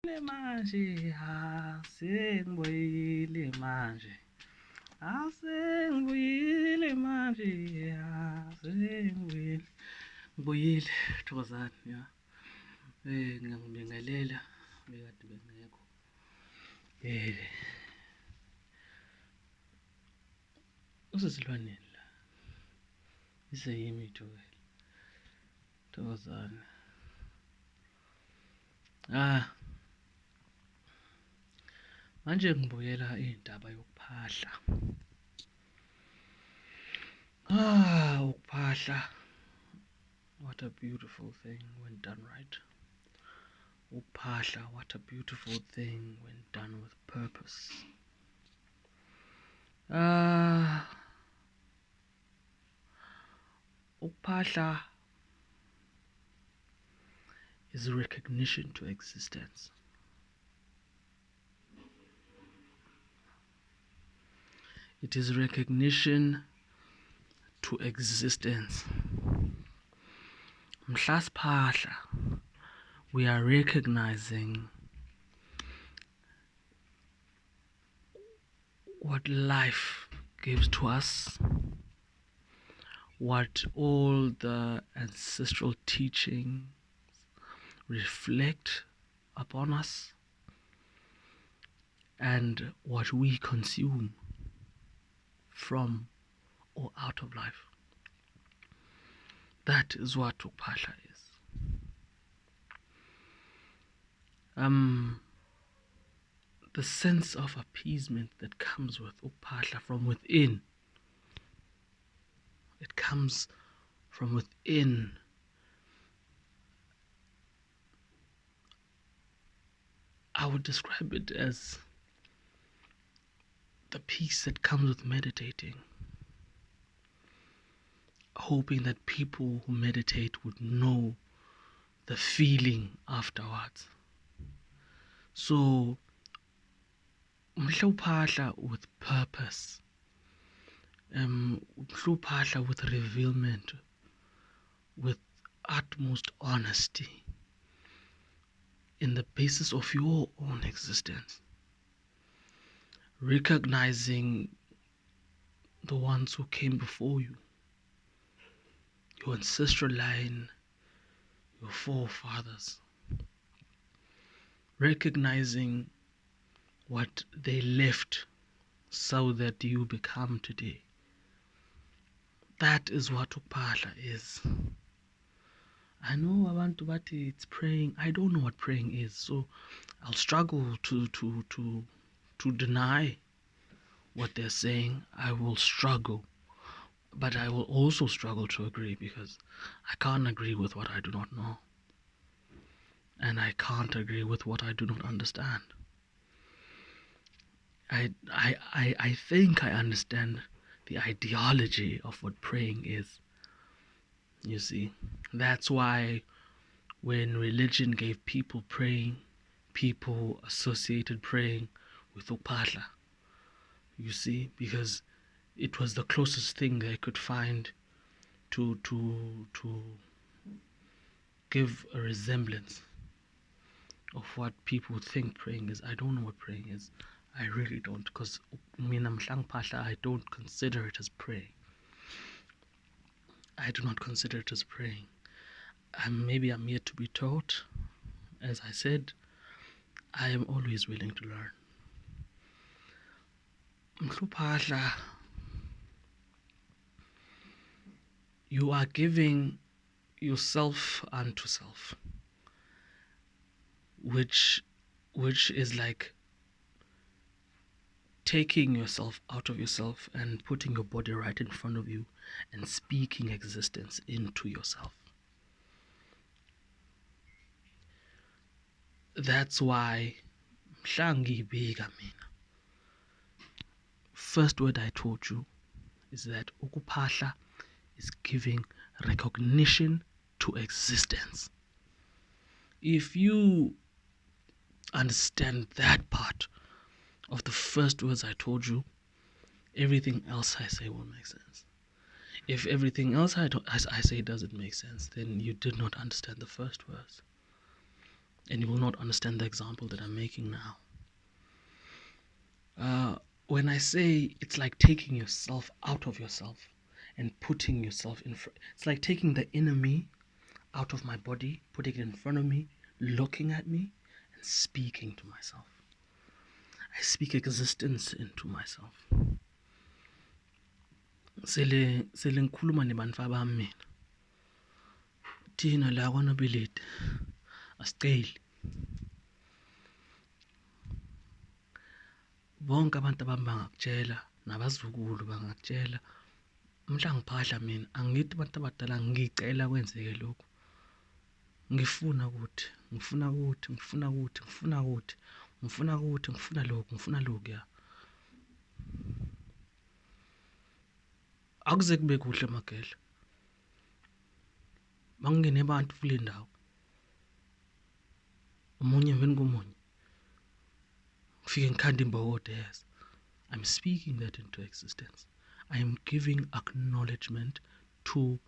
manje asengibuyile manje asengibuyile manje ngibuyile Thokozani ya ngiyangibingelela bekade bengekho usesilwaneni la iseyimi Thokozani manje ngibukela indaba yokuphahla ukuphahla, what a beautiful thing when done right. Ukuphahla, what a beautiful thing when done with purpose. Ukuphahla is a recognition to existence. It is recognition to existence. Mhla siphahla, we are recognizing what life gives to us, what all the ancestral teachings reflect upon us, and what we consume from or out of life. That is what Ukuphahla is. The sense of appeasement that comes with Ukuphahla from within. It comes from within. I would describe it as the peace that comes with meditating. Hoping that people who meditate would know the feeling afterwards. So, Ukuphahla with purpose, Ukuphahla with revealment, with utmost honesty, in the basis of your own existence, recognizing the ones who came before you, your ancestral line, your forefathers, recognizing what they left so that you become today. That is what Ukuphahla is. I know abantu bathi it's praying. I don't know what praying is, so I'll struggle to deny what they're saying. I will struggle, but I will also struggle to agree, because I can't agree with what I do not know, and I can't agree with what I do not understand. I think I understand the ideology of what praying is. You see, that's why when religion gave people praying, people associated praying with Ukuphahla. You see, because it was the closest thing they could find to give a resemblance of what people think praying is. I don't know what praying is. I really don't, because I don't consider it as praying. I do not consider it as praying. Maybe I'm yet to be taught. As I said, I am always willing to learn. Ukuphahla, you are giving yourself unto self, which is like taking yourself out of yourself and putting your body right in front of you and speaking existence into yourself. That's why first word I taught you is that Ukuphahla is giving recognition to existence. If you understand that part of the first words I told you, everything else I say will make sense. If everything else I say doesn't make sense, then you did not understand the first words. and you will not understand the example that I'm making now. When I say it's like taking yourself out of yourself and putting yourself in front, it's like taking the inner me out of my body, putting it in front of me, looking at me, and speaking to myself. I speak existence into myself. Sele ngikhuluma nebantu abami mina. Thina la kwaNobilete asiceli. Bonke abantu abami bangakutshela, nabazukulu bangakutshela. Mhla ngiphahla mina, angithi abantu abadala ngicela kwenzeke lokhu. Ngifuna ukuthi lokhu ya. Akuze kube kuhle magele. Mangene abantu kule ndawo. Umunye emveni komunye. Ngifike ngikhanda imbokodo yes. I'm speaking that into existence. I am giving acknowledgement to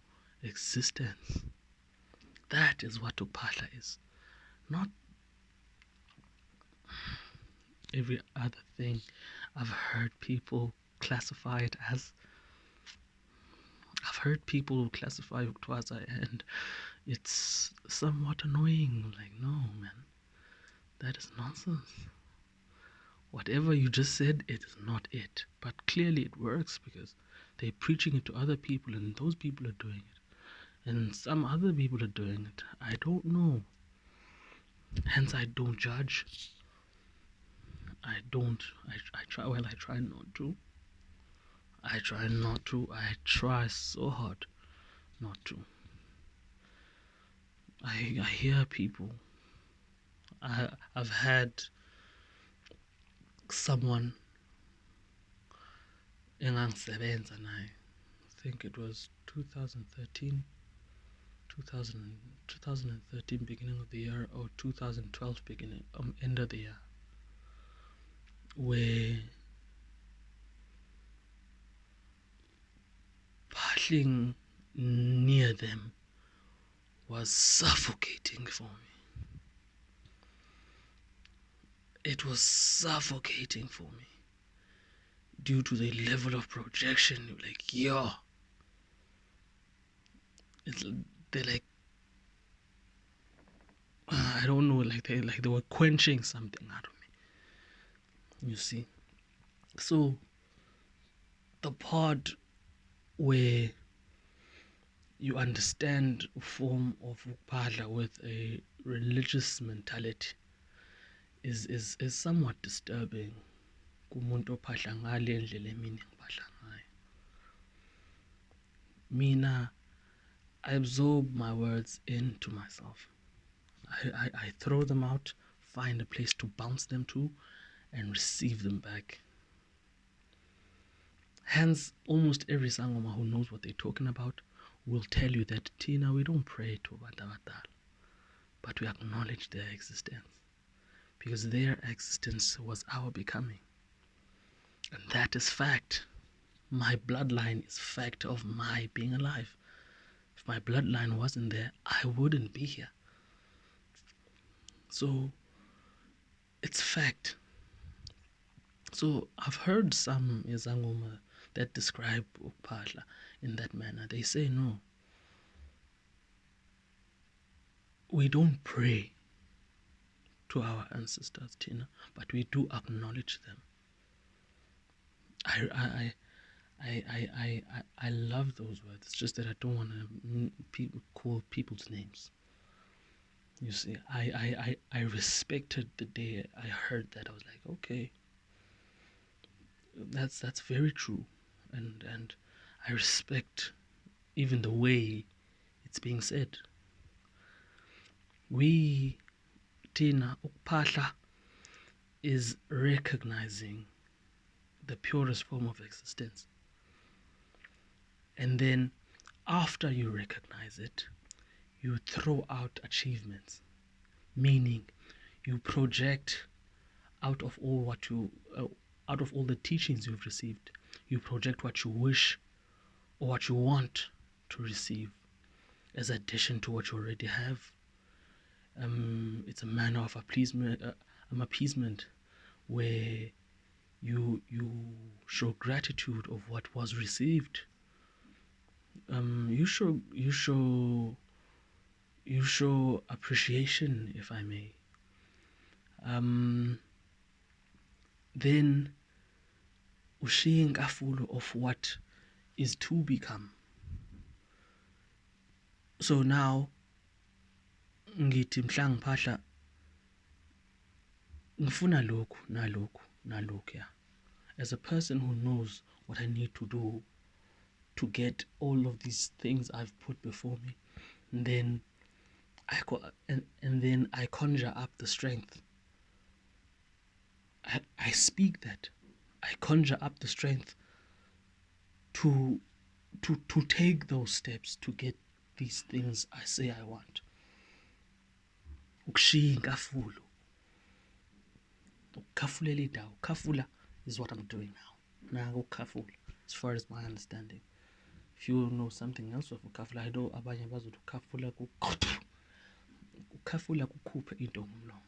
existence. That is what Ukuphahla is. Not every other thing I've heard people classify it as. I've heard people classify Ukuthwasa and it's somewhat annoying. Like, no, man. That is nonsense. Whatever you just said, it is not it. But clearly it works because they're preaching it to other people and those people are doing it. And some other people are doing it. I don't know. Hence, I don't judge. I try not to. I try so hard not to. I hear people. I've had someone engangisebenza naye. I think it was 2013, 2013 beginning of the year or 2012 beginning end of the year, where phahling near them was suffocating for me. It was suffocating for me due to the level of projection. You're like, yo, they're like, I don't know, like they were quenching something out of me. You see, so the part where you understand a form of Ukuphahla with a religious mentality is somewhat disturbing. Kumuntu ophahla ngale ndlela emini ngiphahla ngayo. Mina, I absorb my words into myself. I throw them out, find a place to bounce them to, and receive them back. Hence, almost every sangoma who knows what they're talking about will tell you that, Tina, we don't pray to Badabadal, but we acknowledge their existence. Because their existence was our becoming. And that is fact. My bloodline is fact of my being alive. If my bloodline wasn't there, I wouldn't be here. So, it's fact. So, I've heard some Izangoma that describe Ukuphahla in that manner. They say, no, we don't pray to our ancestors, Tina, but we do acknowledge them. I love those words. It's just that I don't want to call people's names. You see, I respected the day I heard that. I was like, okay, that's very true, and I respect even the way it's being said. We, Tina, Ukuphahla is recognizing the purest form of existence. And then after you recognize it, you throw out achievements, meaning you project out of all out of all the teachings you've received, you project what you wish or what you want to receive as addition to what you already have. It's a manner of appeasement where you show gratitude of what was received. You show appreciation, if I may. Then ushiya inkafulo of what is to become. So now ngithi mhla ngiphahla ngifuna lokhu nalokhu nalokhuya. As a person who knows what I need to do to get all of these things I've put before me, and then I conjure up the strength. I speak that. I conjure up the strength to take those steps to get these things I say I want. Ukushiya inkafulo. Ukukhafulela indawo. Khafula is what I'm doing now. Now ukukhafula, as far as my understanding. If you know something else of ukukhafula, I know abanye bazothi ukukhafula ukukhafula kukhuphe into ngomlomo.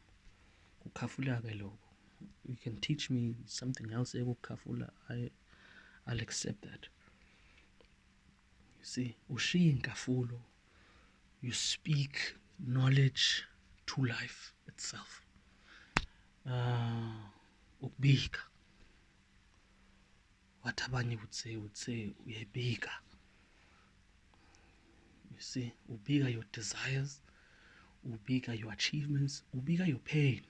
Ukukhafula ke lokho. You can teach me something else ukukhafula. I'll accept that. You see, ushiya inkafulo. You speak knowledge to life itself. Ukubika. What abanye would say uyebika. You see, ubika your desires, ubika your achievements, ubika your pain.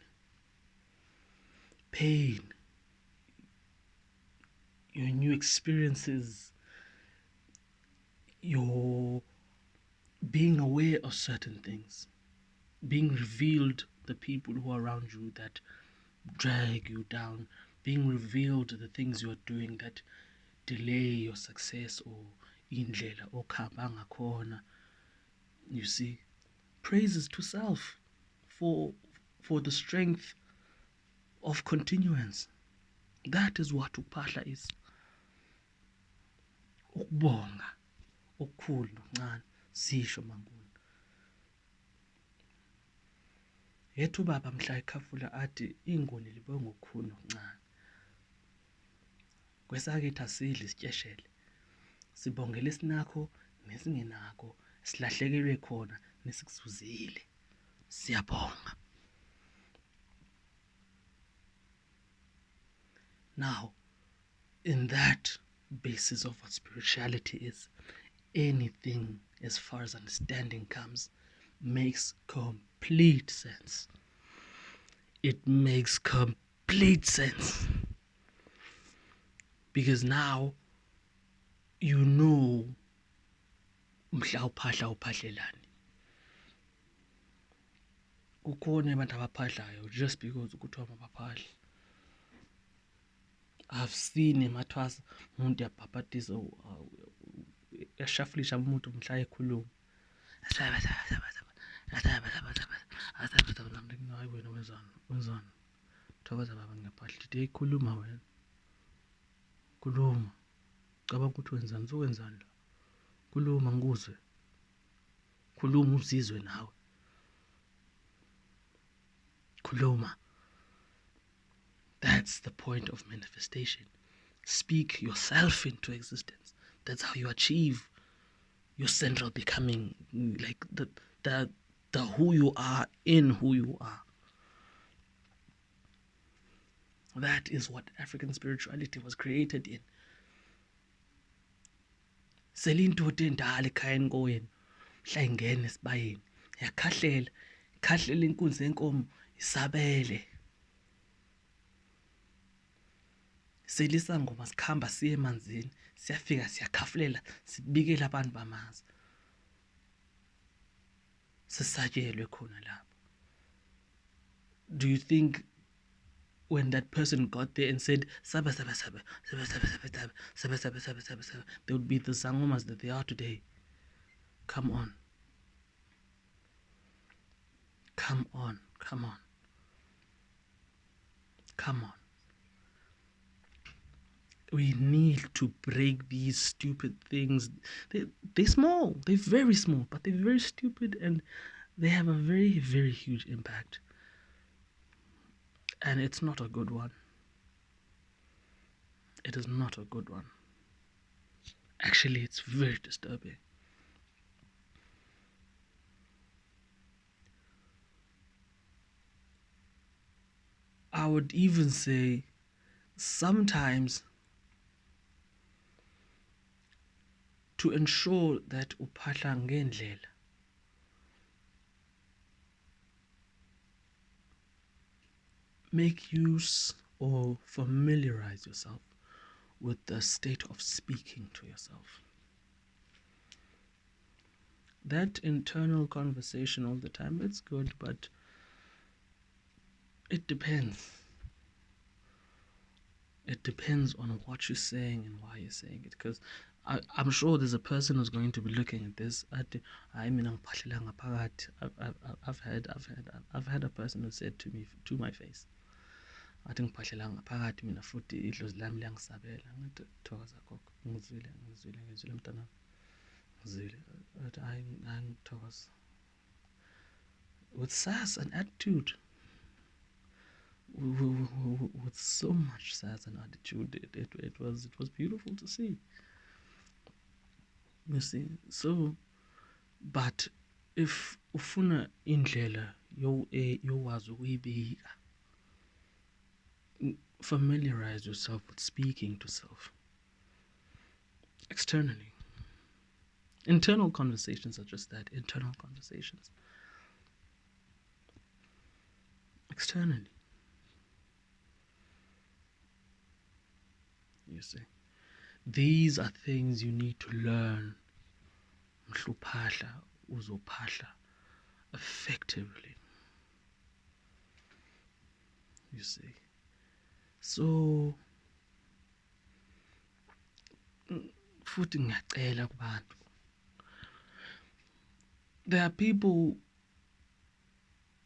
Pain, your new experiences, your being aware of certain things, being revealed the people who are around you that drag you down, being revealed the things you are doing that delay your success or indlela okhamba ngakhona. You see, praises to self for the strength of continuance. That is what ukuphahla is. Ukubonga okukhulu nokuncane sisho manguni. Yethu baba mhla ekhafula athi inguni libonga okukhulu nokuncane. Kwesakithi asidli isityeshele. Sibongela esinakho nesingenakho, silahlekelwe khona nesikuzuzile. Siyabonga. Now, in that basis of what spirituality is, anything as far as understanding comes makes complete sense. It makes complete sense. Because now you know mhla uphahla uphahlelani. Kukhona abantu abaphahlayo just because ukuthiwa mabaphahla. I've seen emathwasa umuntu yabhabhatisa yashafulisha umuntu mhla ekhuluma. Hayi wena wenzani? Thokoza baba ngiyaphahla. Ndithi khuluma wena. Khuluma. Cabanga ukuthi wenzani? Uzokwenzani la? Khuluma ngikuzwe. Khuluma uzizwe nawe. Khuluma. That's the point of manifestation. Speak yourself into existence. That's how you achieve your central becoming, like the who you are in who you are. That is what African spirituality was created in. Selindoda endala ekhayeni kowenu, mhla ingena esibayeni, yakhahlela, ikhahlela inkunzi yenkomo, isabele. Selisangoma sikhamba siye emanzini, siyafika siyakhafulela, sibikela abantu bamazi. Sisatshelwe khona lapho. Do you think when that person got there and said saba saba saba saba saba saba saba saba saba saba saba saba, they would be the sangomas that they are today? Come on. Come on. Come on. Come on. We need to break these stupid things. They're small. They're very small, but they're very stupid and they have a very, very huge impact. And it's not a good one. It is not a good one. Actually, it's very disturbing. I would even say sometimes to ensure that uphahla ngendlela, make use or familiarize yourself with the state of speaking to yourself. That internal conversation all the time, it's good, but it depends. It depends on what you're saying and why you're saying it. Because I'm sure there's a person who's going to be looking at this. I've had a person who said to me to my face, athi ngiphahlela ngaphakathi mina futhi idlozi lami liyangisabela. Ngathi thokoza gogo, ngizwile mntana, ngizwile. Athi hayi ngithokoza. With sass and attitude. With so much sass and attitude, it was beautiful to see. You see, so, but if ufuna indlela yowazi ukuyibika, familiarize yourself with speaking to self externally. Internal conversations are just that, internal conversations. Externally. You see, these are things you need to learn mhluphahla uzophahla effectively. You see, so futhi ngiyacela kubantu, there are people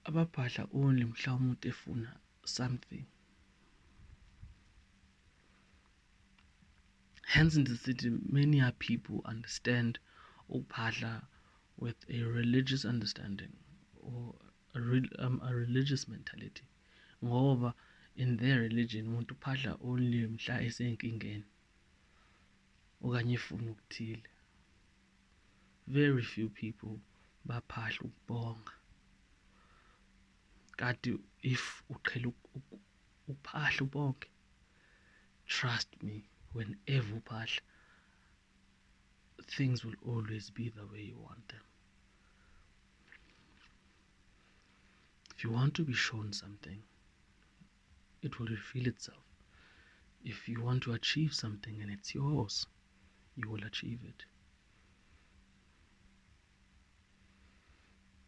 abaphahla only mhla umuntu efuna something. Hence in the city, many are people understand ukuphahla with a religious understanding or a religious mentality. Ngoba in their religion umuntu uphahla only mhla esenkingeni okanye efuna ukuthile. Very few people baphahla ukubonga. Kanti if uqhela ukuphahla ubonge, trust me, whenever uphahla, things will always be the way you want them. If you want to be shown something, it will reveal itself. If you want to achieve something and it's yours, you will achieve it.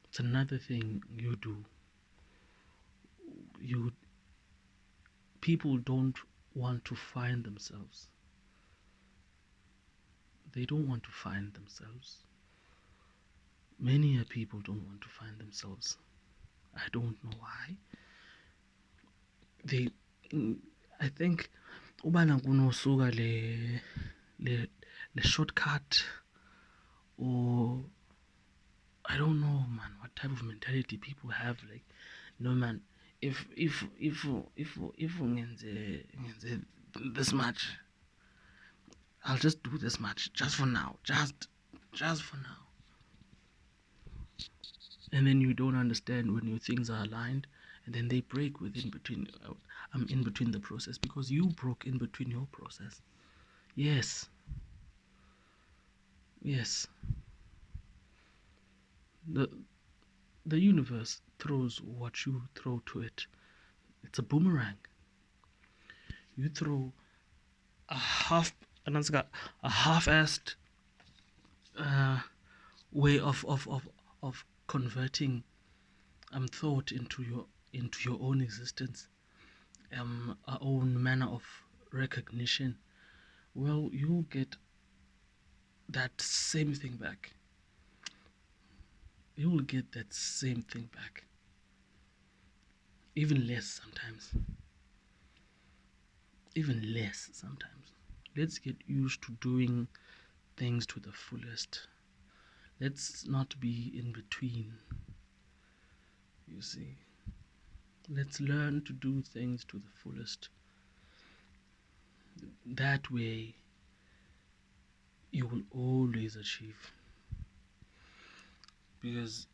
It's another thing you do. People don't want to find themselves. They don't want to find themselves. Many people don't want to find themselves. I don't know why. I think ubana kunosuka le shortcut, or I don't know, man, what type of mentality people have. Like, no, man, if ngenze this much, I'll just do this much, just for now, just for now. And then you don't understand when your things are aligned, and then they break in between the process, because you broke in between your process. Yes. The universe throws what you throw to it. It's a boomerang. You throw a half-assed way of converting thought into your own existence, our own manner of recognition. Well, you'll get that same thing back. You will get that same thing back. Even less sometimes. Let's get used to doing things to the fullest. Let's not be in between. You see, let's learn to do things to the fullest. That way, you will always achieve. Because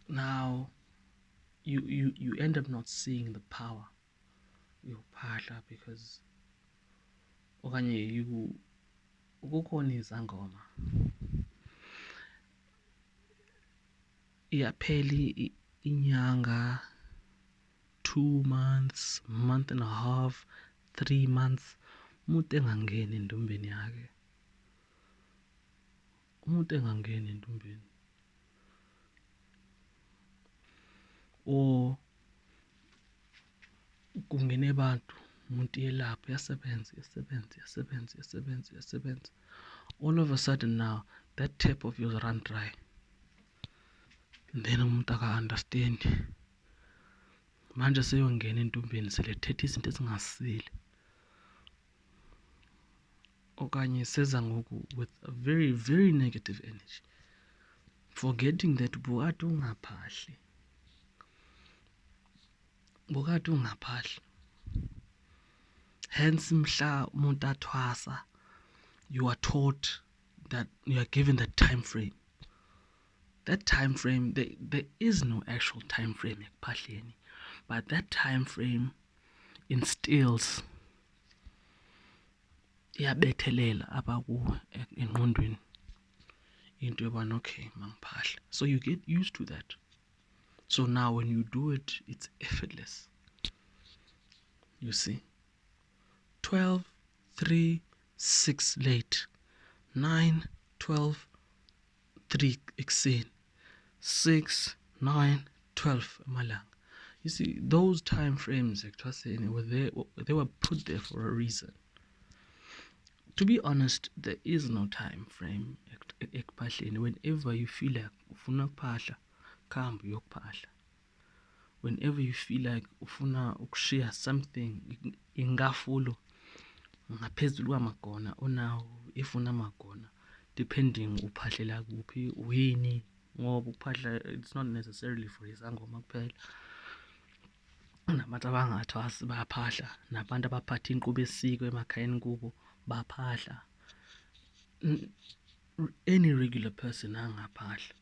now you end up not seeing the power yokuphahla, because okanye kukhona izangoma iyaphela inyanga, 2 months, month and a half, 3 months, umuntu engangeni entombeni yakhe, or kungene abantu, umuntu yelapho, yasebenza. All of a sudden now, that tap of yours run dry. And then umuntu aka-understand. Manje seyongena entombeni selethetha izinto ezingasile. Okanye seza ngoku with a very, very negative energy. Forgetting that bukade ungaphahli. Hence mhla umuntu athwasa, you are taught that you are given that time frame. That time frame, there is no actual time frame ekuphahleni, but that time frame instills, iyabethelela apha kuwe engqondweni into yobana okay mangiphahla. So you get used to that. So now when you do it, it's effortless. You see, 12, 3, 6 late, 9, 12, 3 ekuseni, 6, 9, 12 emalanga. You see, those time frames were there, they were put there for a reason. To be honest, there is no time frame ekuphahleni. Whenever you feel like ufuna ukuphahla, khamba uyokuphahla. Whenever you feel like ufuna ukushiya something, ingafulo ngaphezulu kwamagona onawo, if unamagona, depending uphahlela kuphi, uyini, ngoba ukuphahla, it's not necessarily for izangoma kuphela. Nabantu abangathwasi bayaphahla, nabantu abaphatha inkqubo esiko emakhayeni kubo baphahla. Any regular person angaphahla.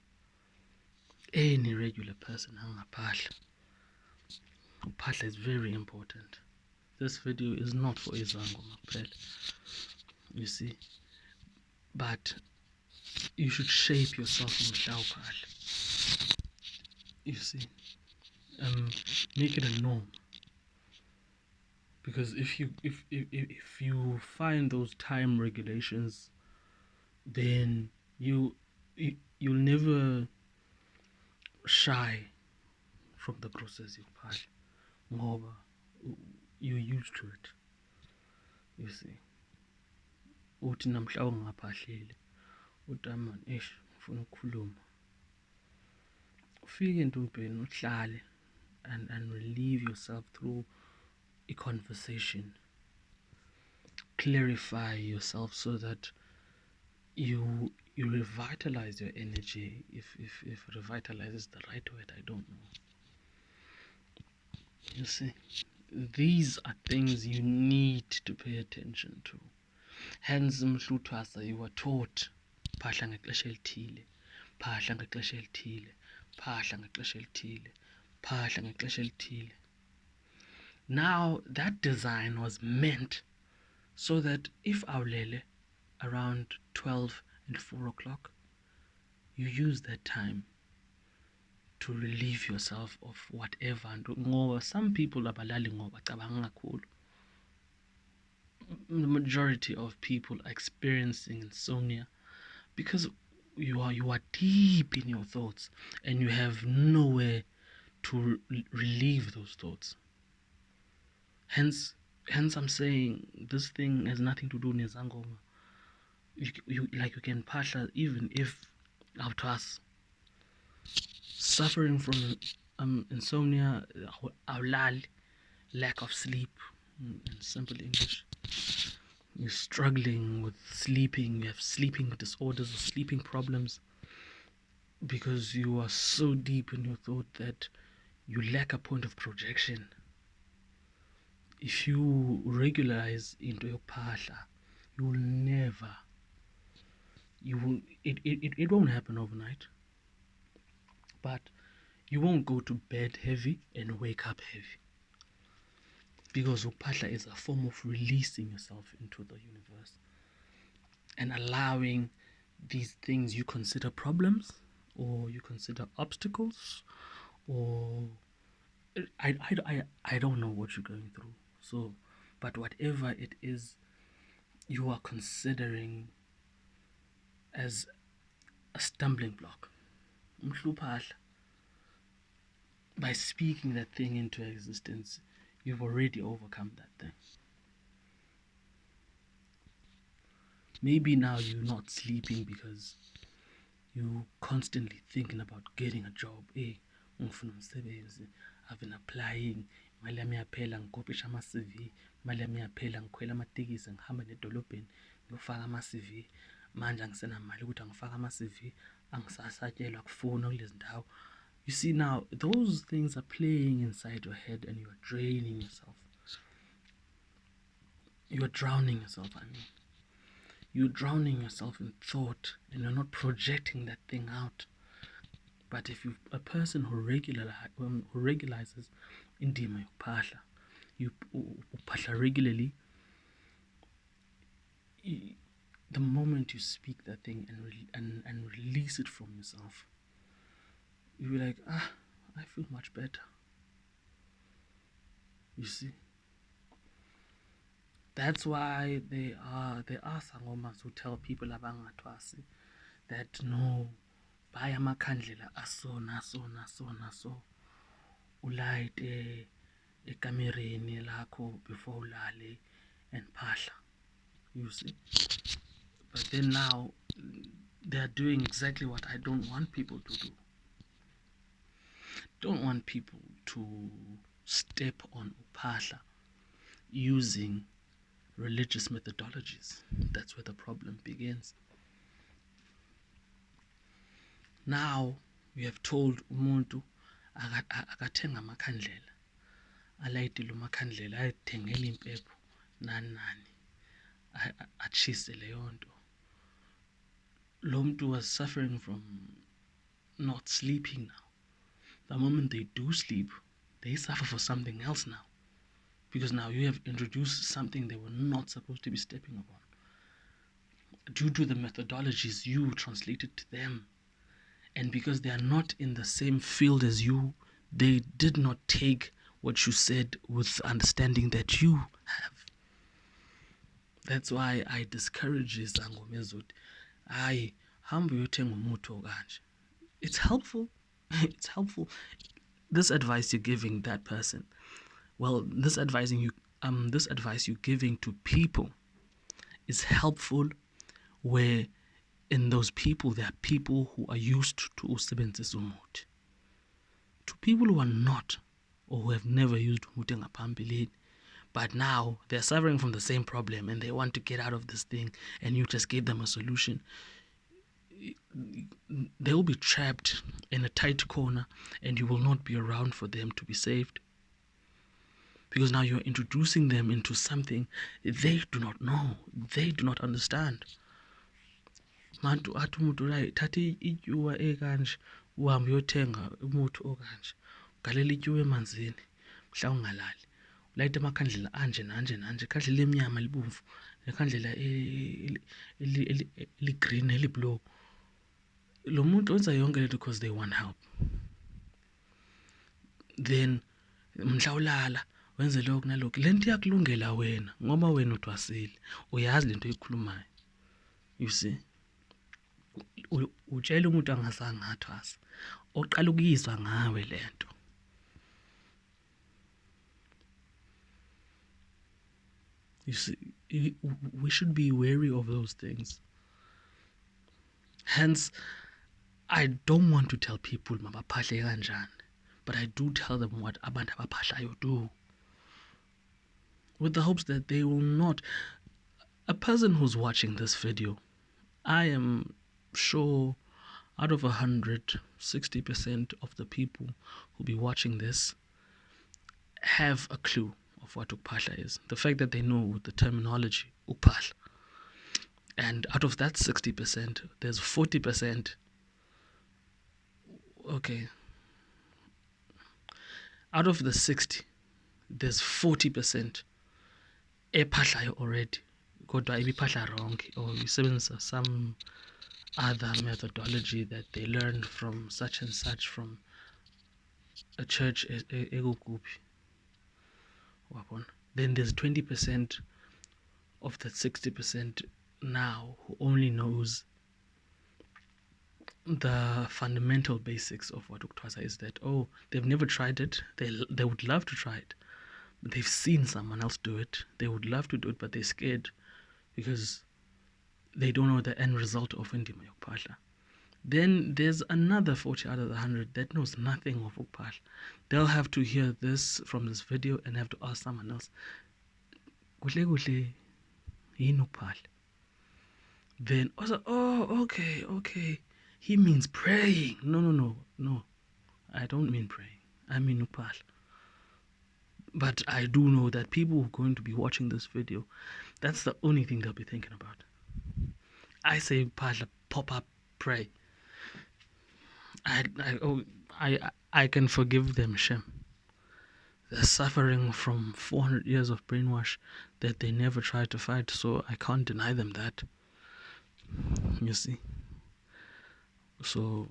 Ukuphahla is very important. This video is not for izangoma kuphela, you see, but you should shape yourself mhla uphahla. You see, make it a norm. Because if you find those time regulations, then you'll never shy from the process yokuphahla, ngoba you're used to it. You see, uthi namhla ungaphahlile, utamani ngifuna ukukhuluma, ufike entombeni uhlale and relieve yourself through a conversation. Clarify yourself so that you revitalize your energy. If revitalize is the right word, I don't know. You see, these are things you need to pay attention to. Hence mhluthwasa, you were taught phahla ngexesha elithile, phahla ngexesha elithile, phahla ngexesha elithile, phahla ngexesha elithile. Now that design was meant so that if awulele around 12 and 4 o'clock, you use that time to relieve yourself of whatever. Ngoba some people abalali ngoba cabanga kakhulu. The majority of people are experiencing insomnia because you are deep in your thoughts and you have nowhere to relieve those thoughts. Hence I'm saying this thing has nothing to do with nezangoma. You can phahla even if awuthwasi. Suffering from insomnia, awulali, lack of sleep, in simple English. You're struggling with sleeping, you have sleeping disorders or sleeping problems because you are so deep in your thought that you lack a point of projection. If you regularize into yokuphahla, you will never, it won't happen overnight, but you won't go to bed heavy and wake up heavy, because yokuphahla is a form of releasing yourself into the universe and allowing these things you consider problems or you consider obstacles, or I don't know what you're going through. So, but whatever it is you are considering as a stumbling block, Ukuphahla, by speaking that thing into existence, you've already overcome that thing. Maybe now you're not sleeping because you constantly thinking about getting a job. Hey, ngifuna umsebenzi, I've been applying, imali yami iyaphela, ngikopisha ama-CV, imali yami iyaphela, ngikhwela amatekisi, ngihamba nedolobheni ngiyofaka ama-CV. Manje angisenamali ukuthi angifake ama-CV, angisasatshelwa kufuna kulezi ndawo. You see, now those things are playing inside your head and you are draining yourself. You are drowning yourself, I mean. You're drowning yourself in thought and you're not projecting that thing out. But if you're a person who regularizes indima yokuphahla, you uphahla regularly, the moment you speak that thing and release it from yourself, you'll be like, I feel much better. You see? That's why there are sangomas who tell people abangathwasi that no, baya amakhandlela aso naso naso naso, ulayite ekamereni lakho before ulale and phahla. You see? But then now they're doing exactly what I don't want people to do. Don't want people to step on ukuphahla using religious methodologies. That's where the problem begins. Now we have told umuntu akathenga amakhandlela, alayitile amakhandlela, ayithengele impepho nani nani, achise leyo nto. Lo muntu was suffering from not sleeping now. The moment they do sleep, they suffer for something else now. Because now you have introduced something they were not supposed to be stepping upon. Due to the methodologies you translated to them. And because they are not in the same field as you, they did not take what you said with understanding that you have. That's why I discourage izangoma ezoti, hayi hamba uyothenga umuthi okanje. It's helpful. It's helpful. This advice you're giving that person, well, this advice you're giving to people is helpful where in those people there are people who are used to usebenzisa umuthi. To people who are not, or who have never used umuthi ngaphambilini, but now they're suffering from the same problem and they want to get out of this thing, and you just gave them a solution, they will be trapped in a tight corner and you will not be around for them to be saved. Because now you're introducing them into something they do not know, they do not understand. Mantu athi umuntu hayi thatha ityuwa ekanje uhambe uyothenga umuthi okanje, ugalela ityuwa emanzini mhla ungalali, ulayite amakhandlela anje nanje nanje, ikhandlela emnyama libomvu nekhandlela eli-green eli-blue. Lo muntu wenza yonke lento because they want help. Then mhla ulala wenze lokhu nalokhu, lento iyakulungela wena ngoba wena uthwasile, uyazi lento oyikhulumayo. You see? Utshela umuntu angazange athwasa, oqala ukuyizwa ngawe lento. You see, we should be wary of those things. Hence, I don't want to tell people mabaphahle kanjani, but I do tell them what abantu abaphahlayo do, with the hopes that they will not. A person who's watching this video, I am sure Out of 100, 60% of the people who be watching this have a clue of what Ukuphahla is. The fact that they know the terminology, Ukuphahla. And out of that 60%, there's 40%. Okay. Out of the 60, there's 40% ephahlayo already. Kodwa ibiphahla wrong, or yisebenzisa some other methodology that they learned from such and such from a church ekuguphi. Then there's 20% of that 60% now who only knows the fundamental basics of what Ukuthwasa is. That they've never tried it, they would love to try it, but they've seen someone else do it, they would love to do it, but they're scared because they don't know the end result of indima yokuphahla. Then there's another 40 out of the 100 that knows nothing of Ukuphahla. They'll have to hear this from this video and have to ask someone else, kuhle kuhle yini Ukuphahla? Then also, okay, he means praying. No, I don't mean praying, I mean Ukuphahla. But I do know that people who are going to be watching this video, that's the only thing they'll be thinking about. I say Ukuphahla, pop up, pray. I can forgive them, Shem. They're suffering from 400 years of brainwash that they never tried to fight, so I can't deny them that. You see? So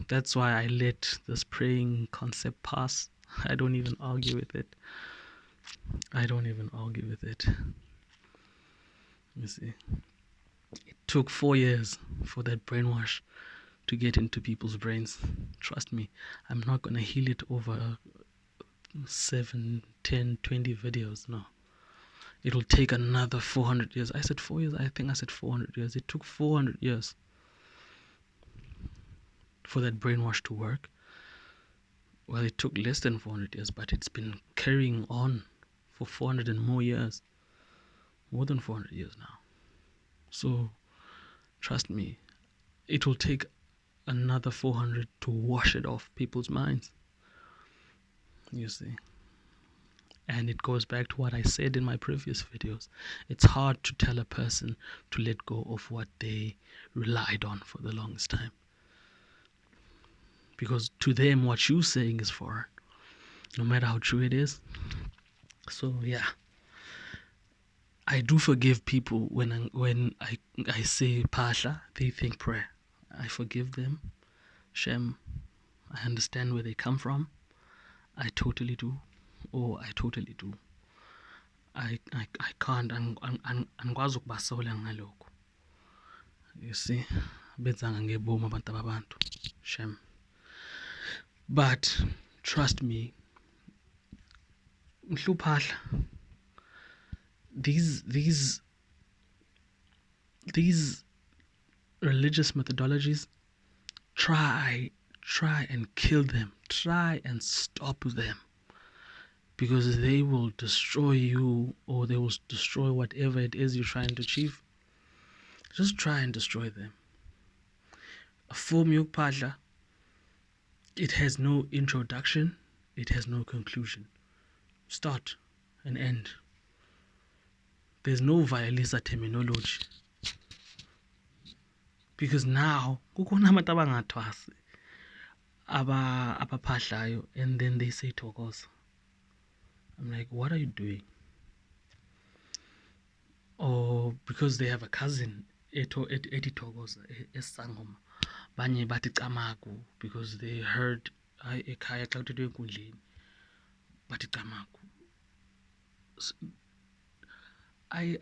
that's why I let this praying concept pass. I don't even argue with it. You see? It took 4 years for that brainwash to get into people's brains. Trust me, I'm not going to heal it over 7, 10, 20 videos. No. It'll take another 400 years. I said 4 years? I think I said 400 years. It took 400 years for that brainwash to work. Well, it took less than 400 years, but it's been carrying on for 400 and more years. More than 400 years now. So, trust me, it will take another 400 to wash it off people's minds. You see? And it goes back to what I said in my previous videos. It's hard to tell a person to let go of what they relied on for the longest time. Because to them, what you're saying is foreign, no matter how true it is. So, yeah. I do forgive people when I say phahla, they think prayer. I forgive them. Shem, I understand where they come from. I totally do. I totally do. I can't angikwazi ukubasola ngalokho. You see, benzanga ngebomu abantu ababantu. Shem. But trust me, Ukuphahla, these religious methodologies, try and kill them, try and stop them, because they will destroy you, or they will destroy whatever it is you're trying to achieve. Just try and destroy them. A form Ukuphahla, it has no introduction, it has no conclusion. Start and end. There's no violisa terminology. Because now, kukhona abantu abangathwasi abaphahlayo, and then they say thokoza. I'm like, what are you doing? Or because they have a cousin ethi thokoza esangoma, banye bathi camagu, because they heard ekhaya xa kuthethwe enkundleni bathi camagu. I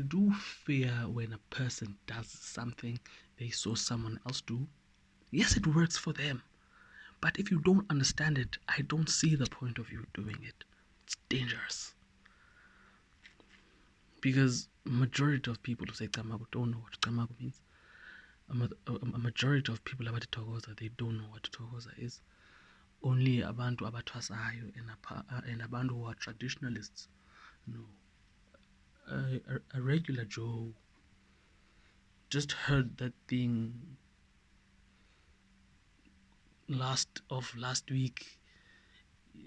do fear when a person does something they saw someone else do. Yes, it works for them. But if you don't understand it, I don't see the point of you doing it. It's dangerous. Because majority of people who say Kamagu don't know what Kamagu means. A majority of people about Togoza, they don't know what Togoza is. Only abantu abathwasayo and abantu who are traditionalists know. A regular Joe just heard that thing last week.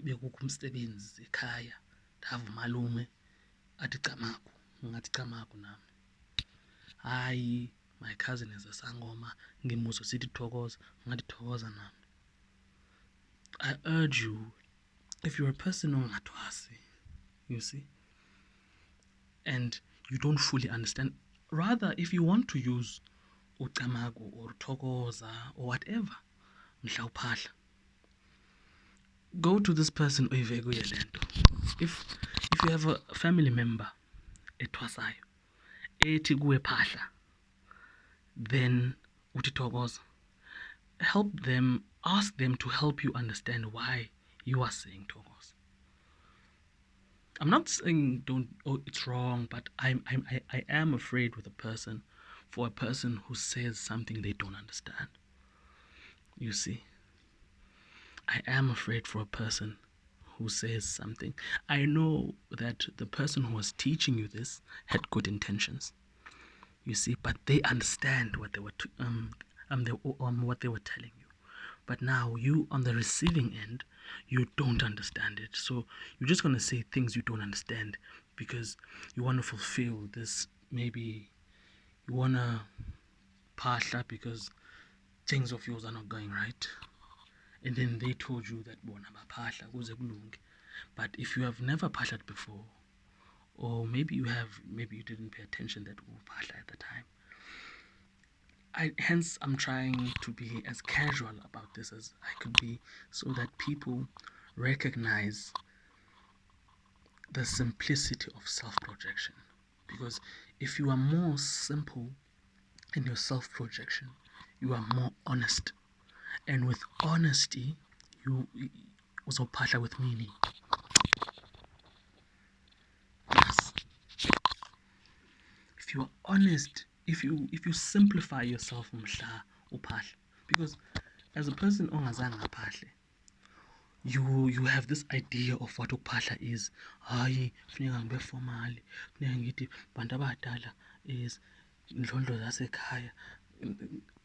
Bekukho umsebenzi ekhaya, ndava umalume athi camagu, ngathi camagu nami. Hayi, my cousin is a sangoma, ngimuso sithi thokoza, ngathi thokoza nami. I urge you, if you're a person ongathwasi, you see, and you don't fully understand, rather if you want to use ucamagu or thokoza or whatever, mhlawuphahla, go to this person oyive kuye lento. If you have a family member ethwasayo ethi kuwe phahla, then uthi thokoza, help them, ask them to help you understand why you are saying thokoza. I'm not saying it's wrong, but I am afraid for a person who says something they don't understand. You see, I am afraid for a person who says something. I know that the person who was teaching you this had good intentions. You see, but they understand what they were what they were telling you. But now you on the receiving end, you don't understand it. So you're just going to say things you don't understand because you want to fulfill this. Maybe you want to phahla because things of yours are not going right. And then they told you that bona baphahla kuze kulunge. But if you have never phahlat before, or maybe you didn't pay attention that uphahla at the time. Hence, I'm trying to be as casual about this as I could be so that people recognize the simplicity of self-projection. Because if you are more simple in your self-projection, you are more honest. And with honesty, you uzophahla with meaning. Yes. If you are honest, if you simplify yourself mhla uphahla, because as a person ongazange aphahle, you have this idea of what ukuphahla is. Hayi, funeka ngibe formal, funeka ngithi bantu abadala is ndlondlo zasekhaya.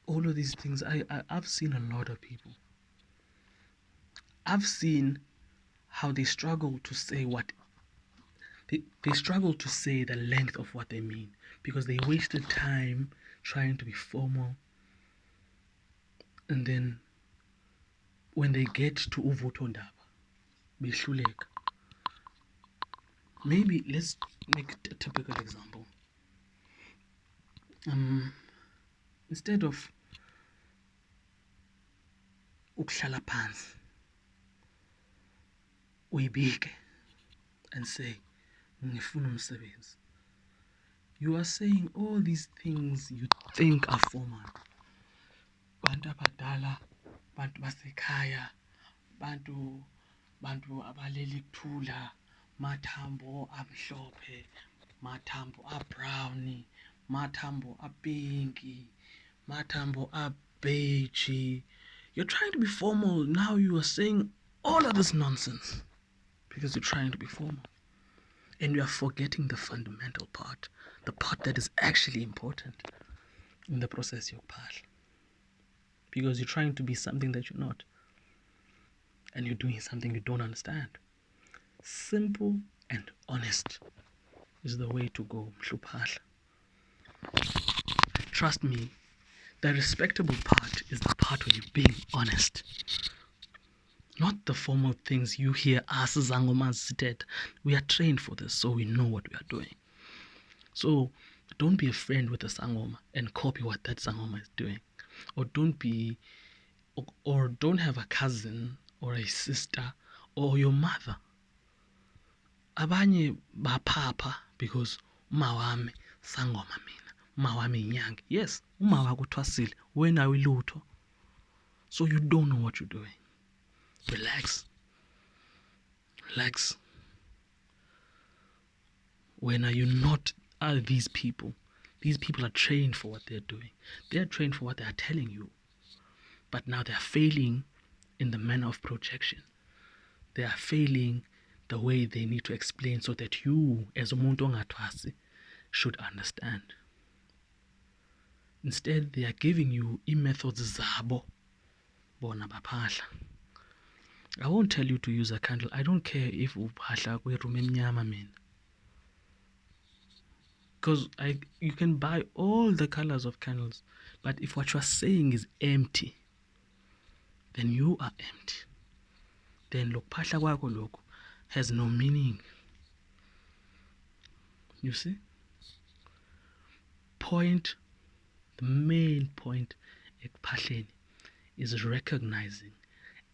All of these things, I've seen a lot of people. I've seen how they struggle to say what they struggle to say the length of what they mean because they wasted time trying to be formal, and then when they get to uvutondaba, behluleka. Maybe let's make a typical example. Instead of ukuhlala phansi uyibike and say ngifuna umsebenzi, you are saying all these things you think are formal. Bantu abadala, bantu basekhaya, bantu abaleli kuthula, mathambo amhlophe, mathambo abrown, mathambo apinki, mathambo abeige. You're trying to be formal. Now you are saying all of this nonsense because you're trying to be formal. And you are forgetting the fundamental part, the part that is actually important in the process yokuphahla. Because you're trying to be something that you're not. And you're doing something you don't understand. Simple and honest is the way to go, mhluphahla. Trust me, the respectable part is the part where you're being honest. Not the formal things you hear us zangomas said. We are trained for this, so we know what we are doing. So don't be a friend with a sangoma and copy what that sangoma is doing. Or don't have a cousin or a sister or your mother. Abanye baphapha because umawami sangoma mina, umawami inyanga. Yes, umawa kuthwasile, wena wilutho. So you don't know what you're doing. Relax. When are you not these people? These people are trained for what they're doing. They're trained for what they are telling you. But now they're failing in the manner of projection. They are failing the way they need to explain so that you, as umuntu ongathwasi, should understand. Instead, they are giving you methods zabo bona baphahla. I won't tell you to use a candle. I don't care if uphahla kwiroom emnyama mina. Because you can buy all the colors of candles, but if what you are saying is empty, then you are empty. Then lokuphahla kwakho lokhu has no meaning. You see? The main point ekuphahleni is recognizing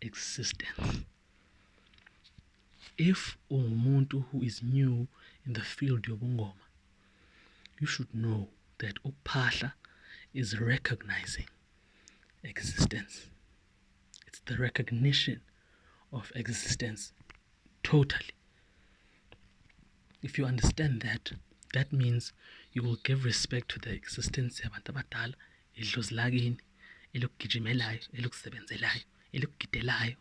existence. If ungumuntu who is new in the field yobungoma, you should know that ukuphahla is recognizing existence. It's the recognition of existence totally. If you understand that, that means you will give respect to the existence yabantu abadala, idlozilakini, elokugijimelayo, elokusebenzelayo, elokugidelayo.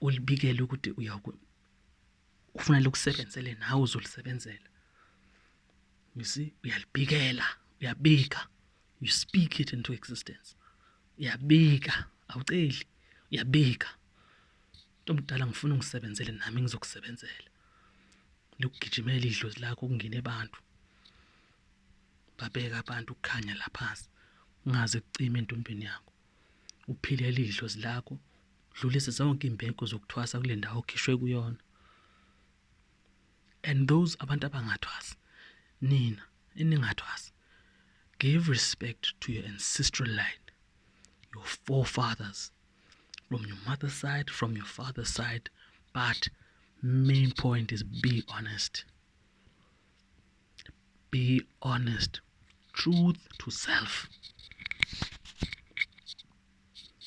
Ulibikele ukuthi ufuna lokusebenzele nawe uzolisebenzela. You see, uyalibikela, uyabika. You speak it into existence. Uyabika, awuceli, uyabika. Ntomdala ngifuna ungisebenzele nami ngizokusebenzela. Lokugijimela idlozi lakho ukungena abantu. Babeka abantu ukukhanya laphansi. Ungaze kucime entombeni yakho. Uphilele idlozi lakho. Dlulise zonke imbeko zokuthwasa kule ndawo okhishwe kuyona. And those abantu abangathwasi, nina eningathwasi, give respect to your ancestral line, your forefathers, from your mother's side, from your father's side. But main point is be honest. Be honest. Truth to self.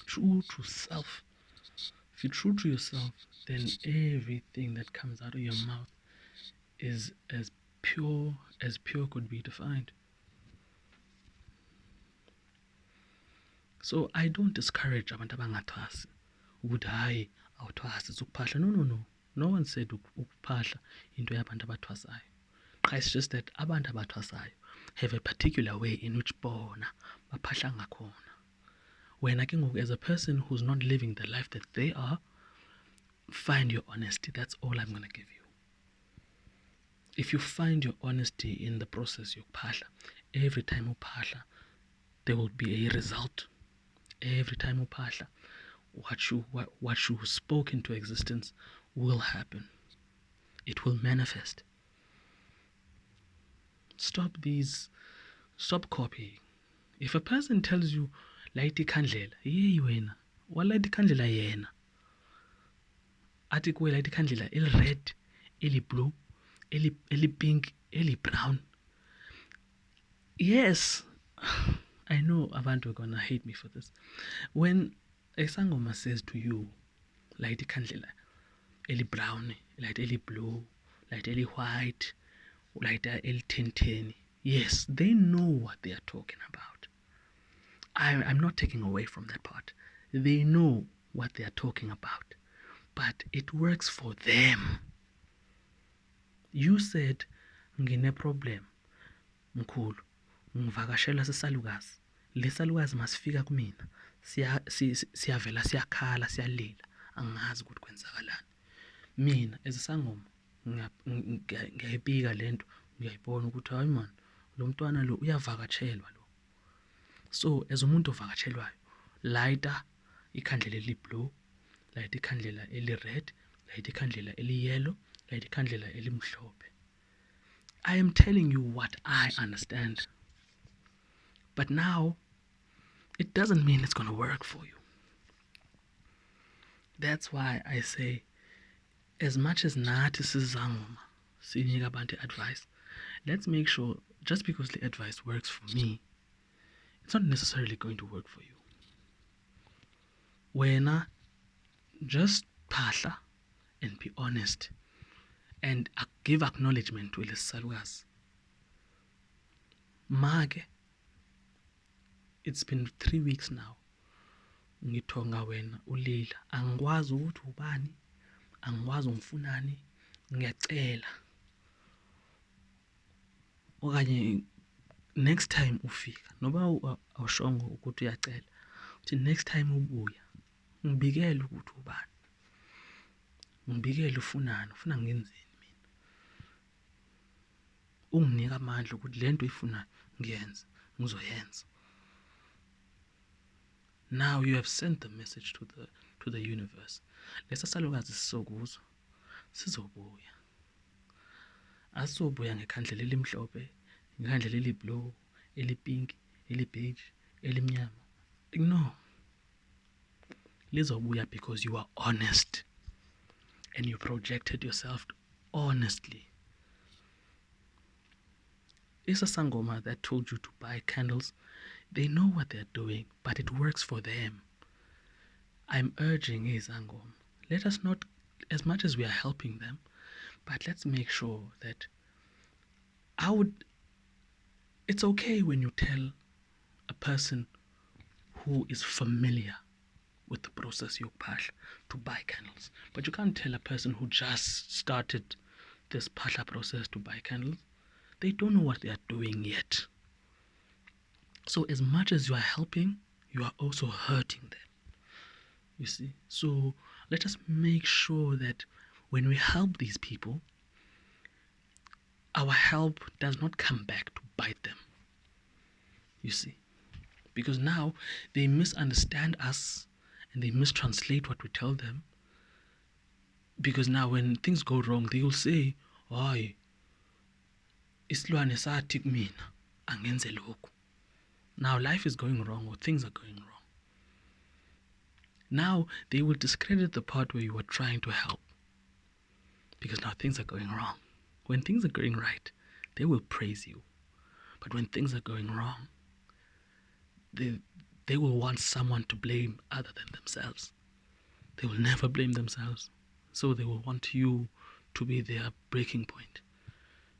True to self. If you're true to yourself, then everything that comes out of your mouth is as pure could be defined. So I don't discourage abantu abangathwasi ukuthi hayi awuthwasi ukuphahla. No. No one said ukuphahla into yabantu abathwasayo. It's just that abantu abathwasayo have a particular way in which bona baphahla ngakhona. Wena ke ngoku, as a person who's not living the life that they are, find your honesty. That's all I'm going to give you. If you find your honesty in the process yokuphahla, every time uphahla, there will be a result. Every time uphahla, what you spoke into existence will happen. It will manifest. Stop copying. If a person tells you light ikhandlela, yeyi wena walight ikhandlela yena, athi kuwe light ikhandlela eli-red, eli-blue, eli-pink, eli-brown. Yes, I know abantu are gonna hate me for this. When a sangoma says to you light ikhandlela eli-brown, light eli-blue, light eli-white, light eli-10, yes, they know what they are talking about. I'm not taking away from that part. They know what they are talking about, but it works for them. You said, ngine problem, mkhulu, ngivakashela sisalukazi. Lesalukazi masifika kumina. Siyavela, siyakhala, siyalila. Angazi ukuthi kwenzakalani. Mina ezisangoma ngiyayibika lento, ngiyayibona ukuthi hayi man, lo mntwana lo uyavakatshelwa lo. So as umuntu ovakatshelwayo, lighter ikhandlela eli-blue, light ikhandlela eli-red, light ikhandlela eli-yellow, light ikhandlela elimhlophe. I am telling you what I understand. But now, it doesn't mean it's going to work for you. That's why I say, as much as nathi sizangoma sinika abantu advice, let's make sure just because the advice works for me, it's not necessarily going to work for you. Wena, just phahla and be honest and give acknowledgement to lesisalukazi. Make, it's been 3 weeks now. Ngithonga wena ulila, angikwazi ukuthi ubani, angikwazi ungifunani, ngiyacela. Okanye next time ufika, noba awushongo ukuthi uyacela, uthi next time ubuya, ngibikele ukuthi ubani, ngibikele ufunani, ufuna ngenzeni mina. Unginike amandla ukuthi lento uyifunayo ngiyenze, ngizoyenza. Now you have sent the message to the universe. Lesa salukazi sisokuzwa, sizobuya. Asizobuya ngekhandlela elimhlophe, ngekhandlela eliblue, elipinki, elibeige, elimnyama. No. Lizobuya because you are honest and you projected yourself honestly. It's a sangoma that told you to buy candles. They know what they're doing, but it works for them. I'm urging Sangoma, let us not, as much as we are helping them, but let's make sure that it's okay when you tell a person who is familiar with the process yokuphahla to buy candles, but you can't tell a person who just started this phahla process to buy candles. They don't know what they are doing yet. So as much as you are helping, you are also hurting them. You see? So let us make sure that when we help these people, our help does not come back to bite them. You see? Because now they misunderstand us and they mistranslate what we tell them. Because now when things go wrong, they will say, "Hayi, Isilwane sathi kumina angenze lokhu." Now life is going wrong or things are going wrong. Now they will discredit the part where you were trying to help. Because now things are going wrong. When things are going right, they will praise you. But when things are going wrong, they will want someone to blame other than themselves. They will never blame themselves. So they will want you to be their breaking point.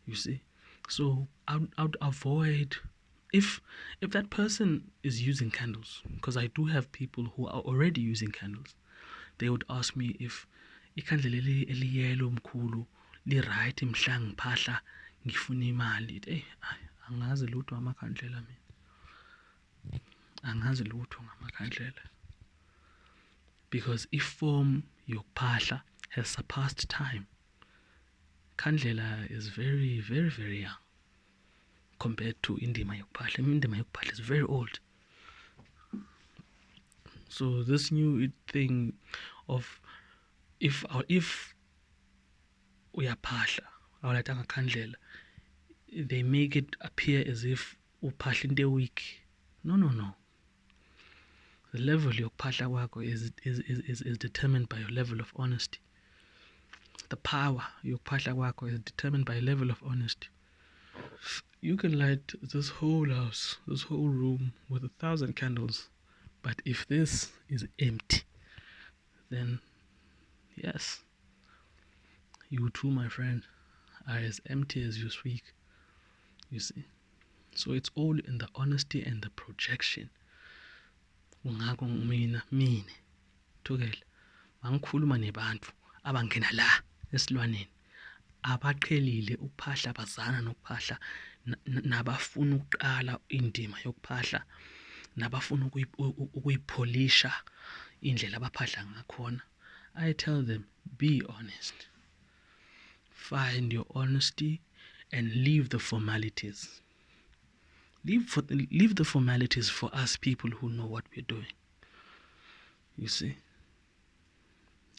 You see? So I would avoid, if that person is using candles, because I do have people who are already using candles, they would ask me if ikhandlela eliyelo mkhulu li-right mhla ngiphahla ngifuna imali. Angazi lutho ngamakhandlela mina. Angazi lutho ngamakhandlela. Because if form yokuphahla has surpassed time, khandlela is very, very, very young compared to indima yokuphahla. Indima yokuphahla is very old. So this new thing of if uyaphahla awulayitanga khandlela, they make it appear as if uphahla into weak. No. The level yokuphahla kwakho is determined by your level of honesty. The power yokuphahla kwakho is determined by your level of honesty. You can light this whole house, this whole room with 1,000 candles, but if this is empty, then yes, you too, my friend, are as empty as you speak. You see? So it's all in the honesty and the projection. Ungako mina Thukela mangikhuluma nebantu abangena la esilwaneni abaqhelile ukuphahla, bazana nokuphahla, nabafuna ukuqala indima yokuphahla, nabafuna ukuyipholisha indlela abaphahla ngakhona. I tell them, be honest. Find your honesty and leave the formalities. Leave the formalities for us people who know what we're doing. You see?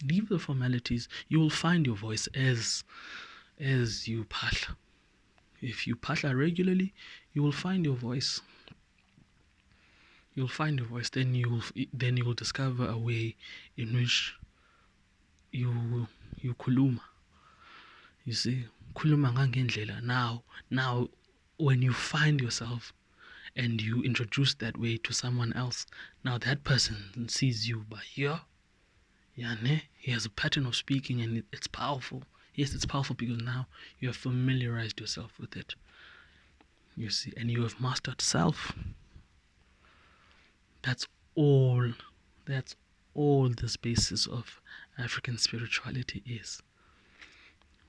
Leave the formalities. You will find your voice as you phahla. If you phahla regularly, you will find your voice. You'll find your voice. Then you will discover a way in which you khuluma. You see, khuluma ngangendlela. Now, when you find yourself and you introduce that way to someone else, now that person sees you by here. He has a pattern of speaking and it's powerful. Yes, it's powerful because now you have familiarized yourself with it. You see, and you have mastered self. That's all this basis of African spirituality is.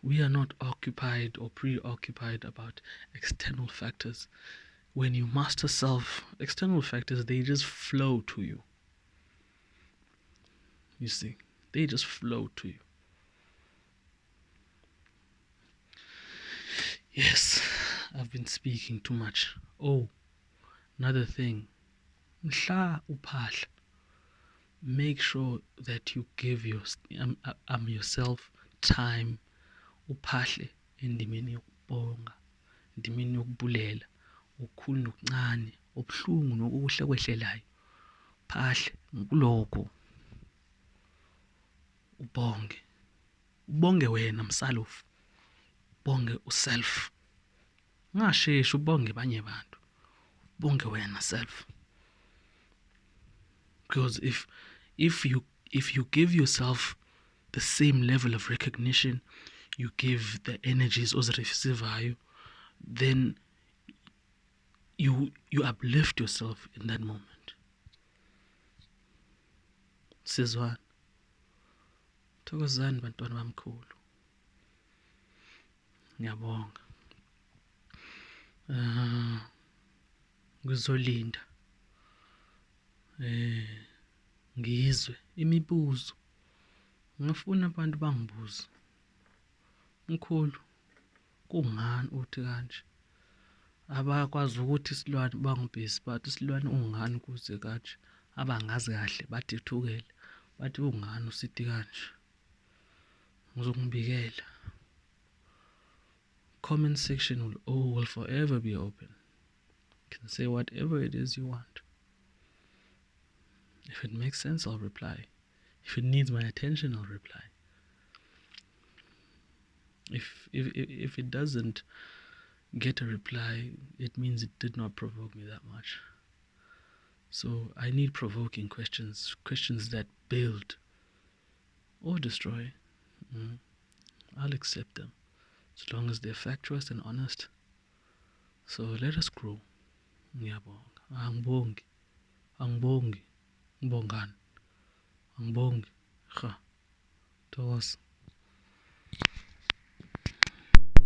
We are not occupied or preoccupied about external factors. when you master self, external factors, they just flow to you. You see, they just flow to you. Yes, I've been speaking too much. Oh, another thing. Mhla uphahla. Make sure that you give yourself time. Uphahle endimeni yokubonga, endimeni yokubulela, okukhulu nokuncane, obuhlungu nokuhle kwehlelayo. Phahle kuloko ubonge. Ubonge wena msalofu. Ubonge uself. Ungasheshi ubonge abanye abantu. Ubonge wena self. Because if you give yourself the same level of recognition you give the energies ozirecivayo, then you uplift yourself in that moment. Sizwana. Thokozani bantwana bamkhulu. Ngiyabonga. Ngizolinda. Ngizwe imibuzo. Ngifuna abantu bangibuze. Mkhulu, kungani uthi kanje? Abakwazi ukuthi isilwane bangibhesi bathi isilwane ungani kuze kanje? Abangazi kahle bathi thukele. Bathi ungani usithi kanje? Ngizokubikela. Comment section will forever be open. You can say whatever it is you want. If it makes sense, I'll reply. If it needs my attention, I'll reply. If it doesn't get a reply, it means it did not provoke me that much. So I need provoking questions that build or destroy. I'll accept them as long as they're factuous and honest. So let us grow. Ngiyabonga. Angibongi. Ngibongani. Angibongi. Thokoza.